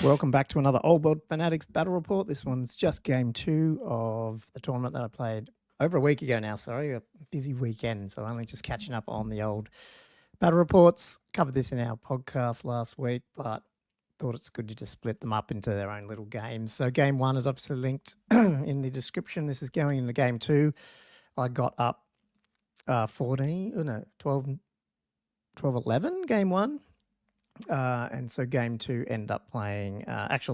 Welcome back to another Old World Fanatics Battle Report. This one's just game 2 of the tournament that I played over a week ago now. Sorry, a busy weekend, so only just catching up on the old battle reports. Covered this in our podcast last week, but thought it's good to just split them up into their own little games. So game 1 is obviously linked in the description. This is going into game 2. I got up 12, 11 game 1. And so game 2 ended up playing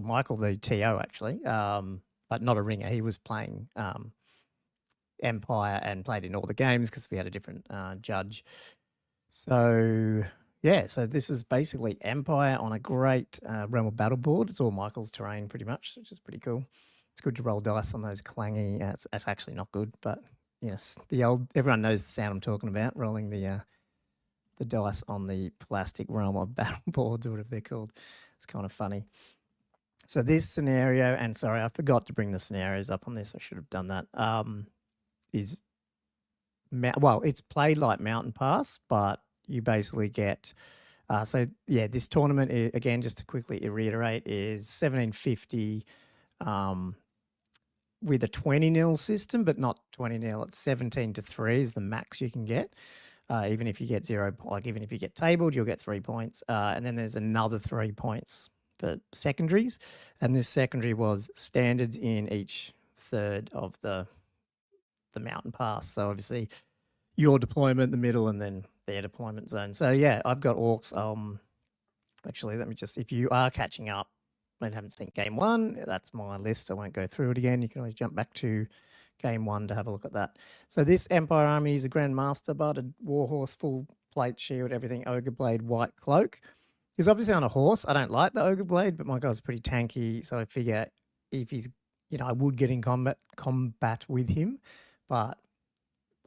Michael, the TO actually, but not a ringer. He was playing Empire and played in all the games because we had a different judge. So yeah, so this is basically Empire on a great Realm of Battle board. It's all Michael's terrain pretty much, which is pretty cool. It's good to roll dice on those clangy. It's actually not good, but yes, everyone knows the sound I'm talking about. Rolling the dice on the plastic Realm of Battle boards, or whatever they're called. It's kind of funny. So this scenario, and sorry, I forgot to bring the scenarios up on this. I should have done that. It's played like Mountain Pass, but you basically get. This tournament is, again, just to quickly reiterate, is 1750 with a 20-0 system, but not 20-0. It's 17-3 is the max you can get. Even if you get even if you get tabled, you'll get 3 points. And then there's another 3 points for secondaries. And this secondary was standards in each third of the mountain pass. So obviously your deployment, the middle, and then their deployment zone. So yeah, I've got Orcs. Actually, let me just, if you are catching up and haven't seen game 1, that's my list. I won't go through it again. You can always jump back to game 1 to have a look at that. So this Empire army is a Grandmaster, but a Warhorse, full plate, shield, everything, Ogre Blade, White Cloak. He's obviously on a horse. I don't like the Ogre Blade, but my guy's pretty tanky, so I figure if he's, I would get in combat with him, but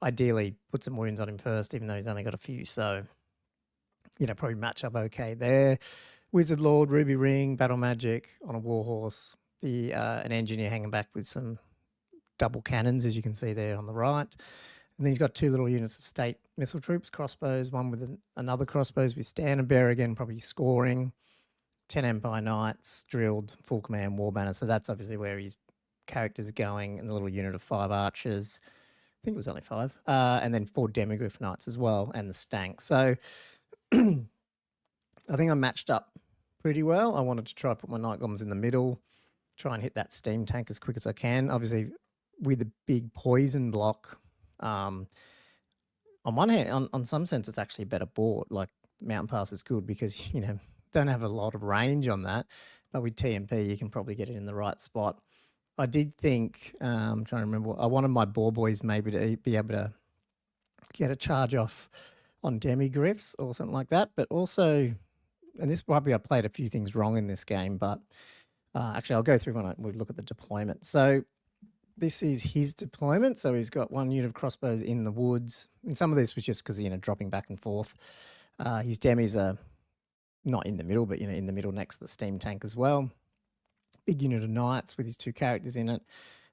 ideally put some wounds on him first, even though he's only got a few, so, probably match up okay there. Wizard Lord, Ruby Ring, Battle Magic on a Warhorse, an Engineer hanging back with some double cannons, as you can see there on the right. And then he's got 2 little units of state missile troops, crossbows, one with another crossbows with Standard Bearer, again, probably scoring, 10 Empire Knights, drilled, full command, war banner. So that's obviously where his characters are going, and the little unit of 5 archers. I think it was only 5. And then 4 Demigryph Knights as well, and the Stank. So I think I matched up pretty well. I wanted to try to put my Night Goblins in the middle, try and hit that steam tank as quick as I can. Obviously, with a big poison block, on one hand, on some sense, it's actually a better board. Like Mountain Pass is good because don't have a lot of range on that, but with TMP you can probably get it in the right spot. I did think, I'm trying to remember, I wanted my Boar Boys maybe to be able to get a charge off on Demigryphs or something like that, but also, and this probably I played a few things wrong in this game, but actually I'll go through when we look at the deployment. So this is his deployment. So he's got 1 unit of crossbows in the woods. And some of this was just because, dropping back and forth. His demis are not in the middle, but, in the middle next to the steam tank as well. Big unit of knights with his 2 characters in it.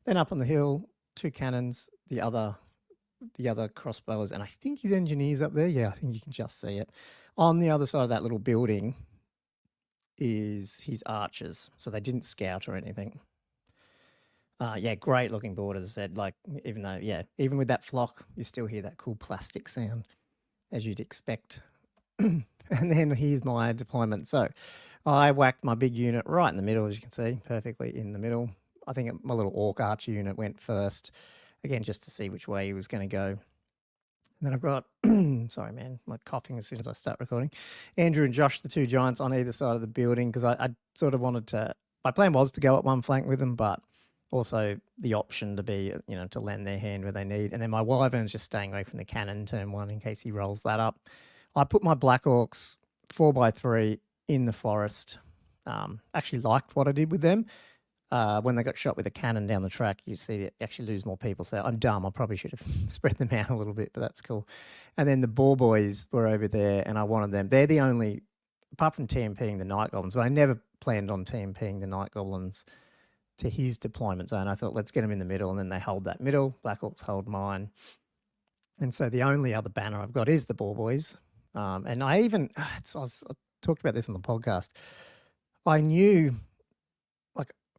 Then up on the hill, 2 cannons, the other crossbowers, and I think his engineers up there. Yeah, I think you can just see it. On the other side of that little building is his archers. So they didn't scout or anything. Great looking board, as I said. Like, even with that flock, you still hear that cool plastic sound, as you'd expect. And then here's my deployment. So I whacked my big unit right in the middle, as you can see, perfectly in the middle. I think my little Orc archer unit went first, again, just to see which way he was going to go. And then I've got, sorry, man, I'm coughing as soon as I start recording. Andrew and Josh, the 2 giants on either side of the building, because I sort of wanted to, my plan was to go at one flank with them, but also the option to be, to lend their hand where they need. And then my Wyvern's just staying away from the cannon turn 1 in case he rolls that up. I put my Black Orcs 4x3 in the forest. Actually liked what I did with them. When they got shot with a cannon down the track, you see they actually lose more people. So I'm dumb. I probably should have spread them out a little bit, but that's cool. And then the Boar Boys were over there, and I wanted them. They're the only, apart from TMPing the Night Goblins, but I never planned on TMPing the Night Goblins to his deployment zone. I thought, let's get them in the middle, and then they hold that middle. Black Orcs hold mine. And so the only other banner I've got is the Boar Boys. And I talked about this on the podcast. I knew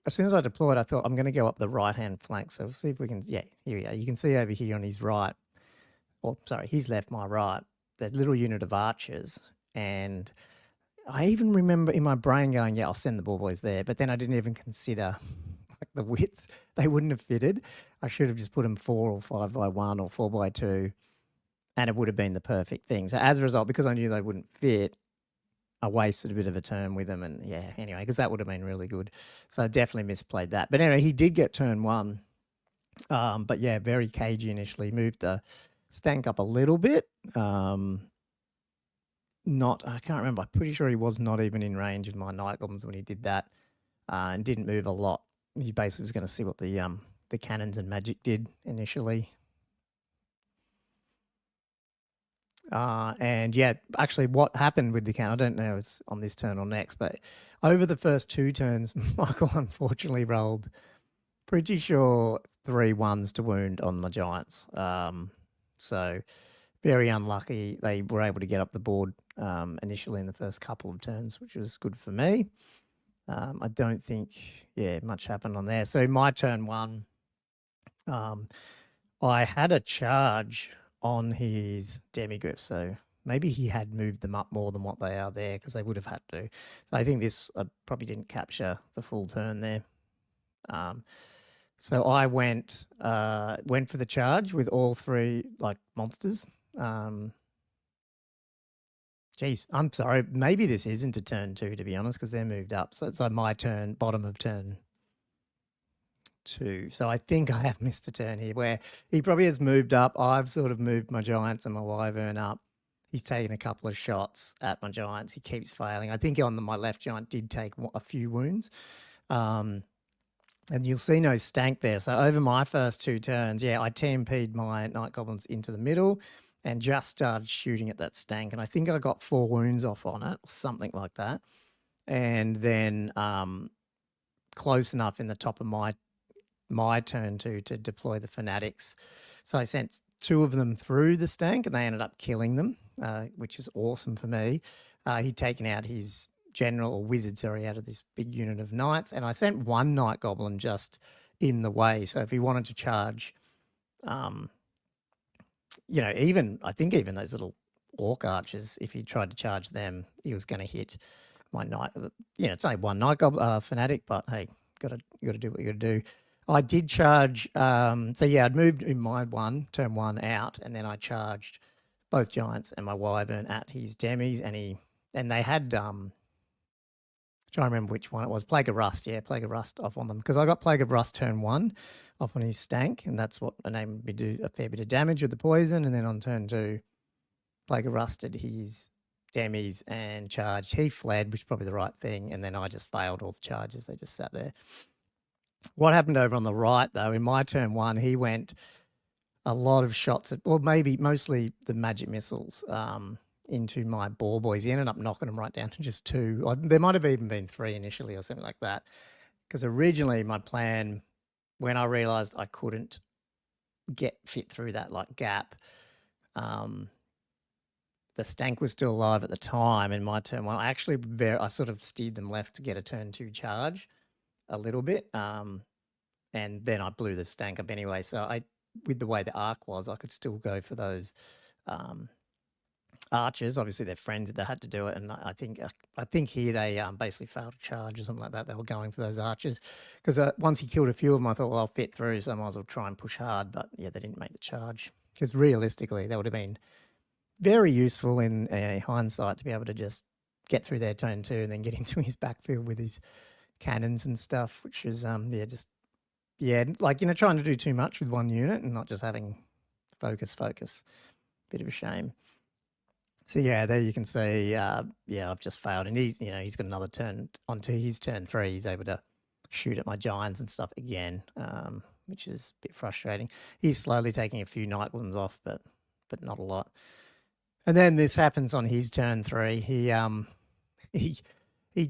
as soon as I deployed, I thought I'm going to go up the right-hand flank. So see if we can, yeah, here we go. You can see over here on his right, or sorry, his left, my right, that little unit of archers. And I even remember in my brain going, yeah, I'll send the ball boys there. But then I didn't even consider like the width. They wouldn't have fitted. I should have just put them 4 or 5 by 1 or 4 by 2. And it would have been the perfect thing. So as a result, because I knew they wouldn't fit, I wasted a bit of a turn with them. And yeah, anyway, because that would have been really good. So I definitely misplayed that. But anyway, he did get turn 1. But yeah, very cagey initially. Moved the stank up a little bit. I can't remember. I'm pretty sure he was not even in range of my night goblins when he did that, and didn't move a lot. He basically was going to see what the cannons and magic did initially. And yeah, actually what happened with the cannon, I don't know if it's on this turn or next, but over the first 2 turns, Michael unfortunately rolled pretty sure 3 1s to wound on my giants. So very unlucky. They were able to get up the board initially in the first couple of turns, which was good for me. I don't think, much happened on there. So my turn 1, I had a charge on his demigriff, so maybe he had moved them up more than what they are there because they would have had to. So I think this probably didn't capture the full turn there. So I went for the charge with all 3 like monsters. Geez, I'm sorry. Maybe this isn't a turn 2 to be honest, because they're moved up. So it's like my turn, bottom of turn 2. So I think I have missed a turn here where he probably has moved up. I've sort of moved my giants and my wyvern up. He's taken a couple of shots at my giants. He keeps failing. I think on my left giant did take a few wounds. And you'll see no stank there. So over my first 2 turns, I TMP'd my night goblins into the middle and just started shooting at that stank. And I think I got 4 wounds off on it or something like that. And then close enough in the top of my turn to deploy the fanatics. So I sent 2 of them through the stank and they ended up killing them, which is awesome for me. He'd taken out his general or wizard, out of this big unit of knights. And I sent 1 night goblin just in the way. So if he wanted to charge, I think even those little orc archers, if he tried to charge them, he was going to hit my knight. It's only 1 night goblin fanatic, but hey, you got to do what you got to do. I did charge. I'd moved in my turn 1 out, and then I charged both giants and my wyvern at his demis, and they had trying to remember which one it was. Plague of Rust, Plague of Rust off on them because I got Plague of Rust turn 1 off on his stank, and that's what enabled me to do a fair bit of damage with the poison. And then on turn 2, Plague of Rust did his demis and charged. He fled, which is probably the right thing, and then I just failed all the charges. They just sat there. What happened over on the right, though, in my turn 1, he went a lot of shots at, or maybe mostly the magic missiles into my ball boys. He ended up knocking them right down to just 2. There might have even been 3 initially or something like that. Because originally my plan, when I realised I couldn't fit through that gap, the stank was still alive at the time in my turn 1. I sort of steered them left to get a turn 2 charge a little bit, and then I blew the stank up anyway. So with the way the arc was, I could still go for those archers. Obviously, they're friends that had to do it, and I think here they basically failed to charge or something like that. They were going for those archers because once he killed a few of them, I thought, well, I'll fit through, so I might as well try and push hard. But yeah, they didn't make the charge because realistically, that would have been very useful in hindsight to be able to just get through their turn 2 and then get into his backfield with his cannons and stuff, which is trying to do too much with 1 unit and not just having focus. Bit of a shame. So there you can see, I've just failed, and he's got another turn onto his turn 3. He's able to shoot at my giants and stuff again, which is a bit frustrating. He's slowly taking a few night goblins off, but not a lot. And then this happens on his turn 3. He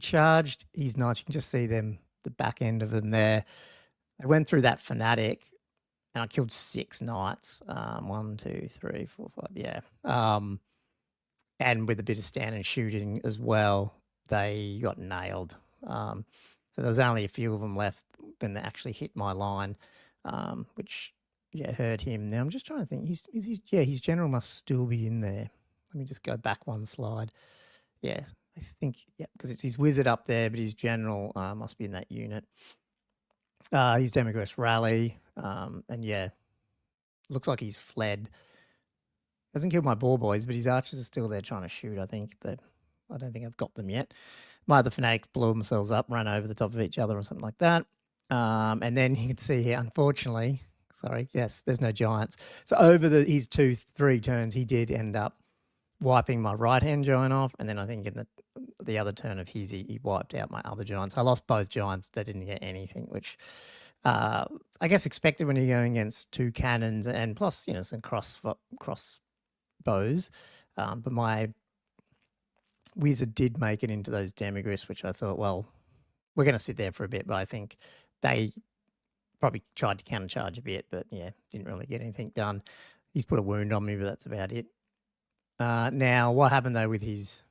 charged his knights. You can just see them, the back end of them there. They went through that fanatic, and I killed 6 knights. 1, 2, 3, 4, 5. And with a bit of stand and shooting as well, they got nailed. So there was only a few of them left then they actually hit my line, which hurt him. Now I'm just trying to think. His general must still be in there. Let me just go back one slide. Yes, I think because it's his wizard up there, but his general must be in that unit. His Demigorgon rally, and looks like he's fled. Hasn't killed my ball boys, but his archers are still there trying to shoot. I don't think I've got them yet. My other fanatics blew themselves up, ran over the top of each other or something like that. And then you can see here, unfortunately, there's no giants. So over his 2-3 turns, he did end up wiping my right-hand giant off. And then I think in the other turn of his, he wiped out my other giants. I lost both giants. They didn't get anything, which I guess expected when you're going against 2 cannons and plus, some cross bows. But my wizard did make it into those Demigorgon, which I thought, well, we're going to sit there for a bit, but I think they probably tried to countercharge a bit, but didn't really get anything done. He's put a wound on me, but that's about it. Now, what happened though with his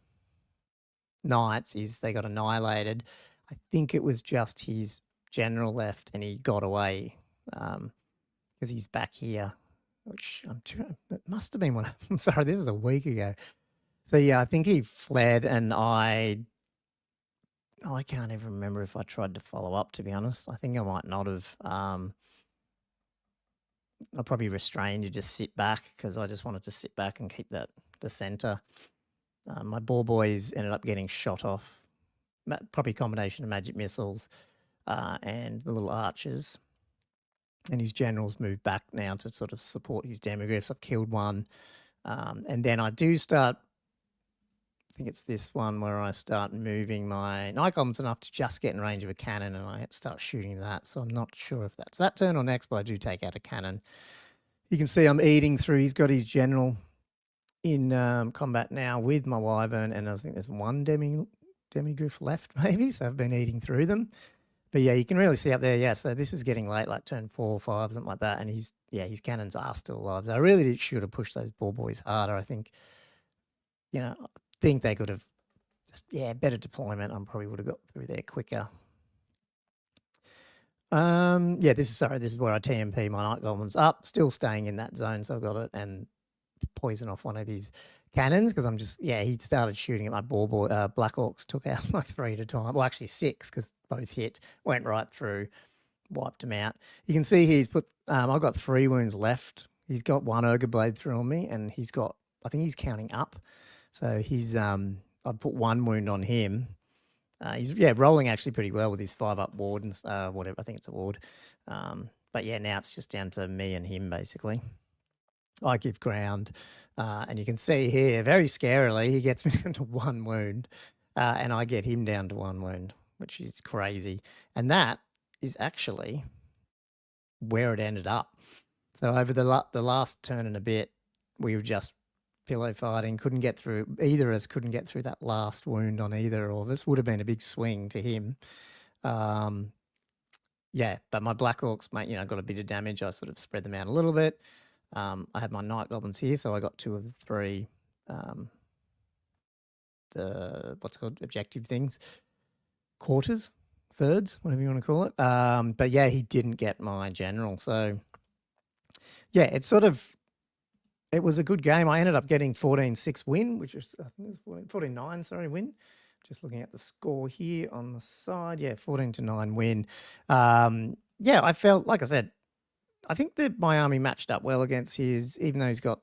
knights is they got annihilated. I think it was just his general left and he got away because he's back here, which it must have been I'm sorry, this is a week ago. So I think he fled and I can't even remember if I tried to follow up, to be honest. I think I might not have. I probably restrained to just sit back because I just wanted to sit back and keep the center. My ball boys ended up getting shot off, probably a combination of magic missiles and the little archers. And his generals moved back now to sort of support his Demigorgon. I've killed one. And then I do start, I think it's this one where I start moving my Night Goblins enough to just get in range of a cannon and I start shooting that. So I'm not sure if that's that turn or next, but I do take out a cannon. You can see I'm eating through. He's got his general in combat now with my Wyvern, and I think there's one Demigorgon left maybe, so I've been eating through them. But you can really see up there, so this is getting late, like turn 4 or 5, something like that, and his cannons are still alive. So I really should have pushed those ball boys harder. I think, I think they could have just, better deployment. I probably would have got through there quicker. This is where I TMP my Night Goblins up, still staying in that zone, so I got it, and poison off one of his cannons because I'm just, he started shooting at my ball boy. Black Orcs took out like 3 at a time. Well, actually 6 because both hit, went right through, wiped him out. You can see he's put, I've got 3 wounds left. He's got 1 Ogre Blade through on me and he's got, I think he's counting up. So he's, I've put 1 wound on him. He's, rolling actually pretty well with his 5-up ward and whatever. I think it's a ward. But now it's just down to me and him basically. I give ground, and you can see here, very scarily, he gets me down to 1 wound, and I get him down to 1 wound, which is crazy. And that is actually where it ended up. So over the last turn and a bit, we were just pillow fighting, either of us couldn't get through that last wound on either of us. Would have been a big swing to him. But my Black Orcs, got a bit of damage. I sort of spread them out a little bit. I had my Night Goblins here, so I got 2 of the 3 objective things, quarters, thirds, whatever you want to call it. But he didn't get my general. So it was a good game. I ended up getting 14-6 win, which is, I think it was 14-9, win. Just looking at the score here on the side. 14-9 win. I felt, like I said, I think that my army matched up well against his, even though he's got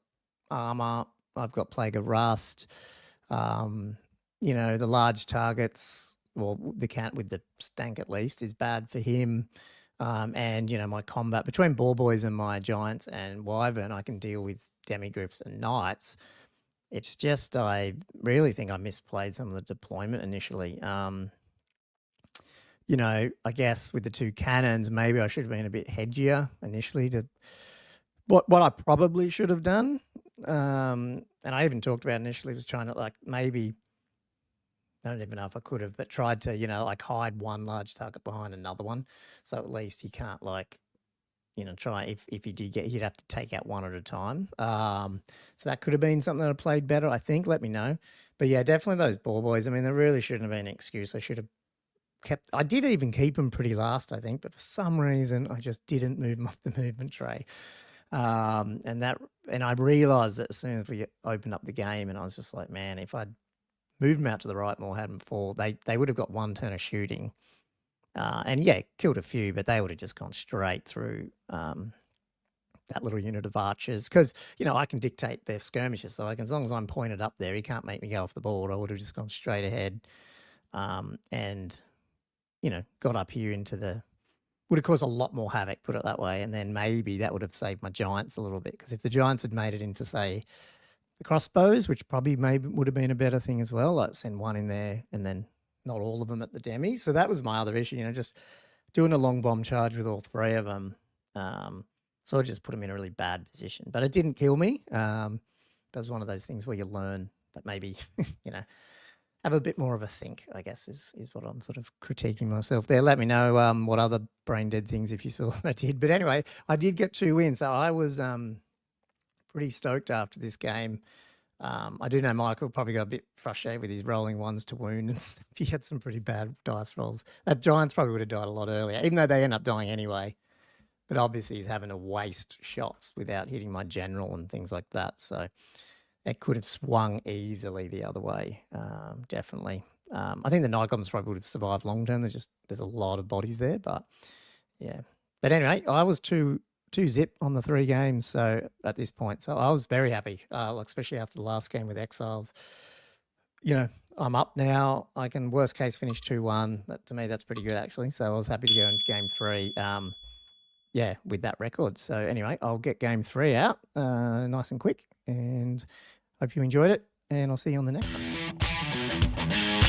armor. I've got Plague of Rust. The large targets, well, the cat with the stank at least is bad for him. And my combat between ball boys and my giants and Wyvern, I can deal with Demigorgon and knights. It's just I really think I misplayed some of the deployment initially. I guess with the 2 cannons, maybe I should have been a bit hedgier initially to what I probably should have done. And I even talked about initially was trying to maybe, I don't even know if I could have, but tried to, hide one large target behind another one. So at least he can't try, if he did he'd have to take out one at a time. So that could have been something that I played better, I think. Let me know. But definitely those ball boys. I mean, there really shouldn't have been an excuse. I should have I did even keep them pretty last, I think, but for some reason I just didn't move them off the movement tray. And I realised that as soon as we opened up the game, and I was just like, man, if I'd moved them out to the right more, had them fall, they would have got one turn of shooting. And yeah, killed a few, but they would have just gone straight through that little unit of archers. Because, I can dictate their skirmishes, so as long as I'm pointed up there, he can't make me go off the board. I would have just gone straight ahead and, got up here would have caused a lot more havoc, put it that way. And then maybe that would have saved my giants a little bit. Because if the giants had made it into, say, the crossbows, which probably maybe would have been a better thing as well, like send one in there and then not all of them at the demi. So that was my other issue, just doing a long bomb charge with all three of them. So I just put them in a really bad position. But it didn't kill me. That was one of those things where you learn that maybe, have a bit more of a think, I guess, is what I'm sort of critiquing myself there. Let me know what other brain dead things if you saw that I did. But anyway, I did get 2 wins. So I was pretty stoked after this game. I do know Michael probably got a bit frustrated with his rolling ones to wound and stuff. He had some pretty bad dice rolls. That Giants probably would have died a lot earlier, even though they end up dying anyway. But obviously he's having to waste shots without hitting my general and things like that. So it could have swung easily the other way, definitely. I think the Night Goblins probably would have survived long term. There's a lot of bodies there, but yeah. But anyway, I was two zip on the 3 games. So at this point, so I was very happy, especially after the last game with Exiles. I'm up now. I can worst case finish 2-1. To me, that's pretty good actually. So I was happy to go into game 3. With that record. So anyway, I'll get game 3 out nice and quick, and hope you enjoyed it, and I'll see you on the next one.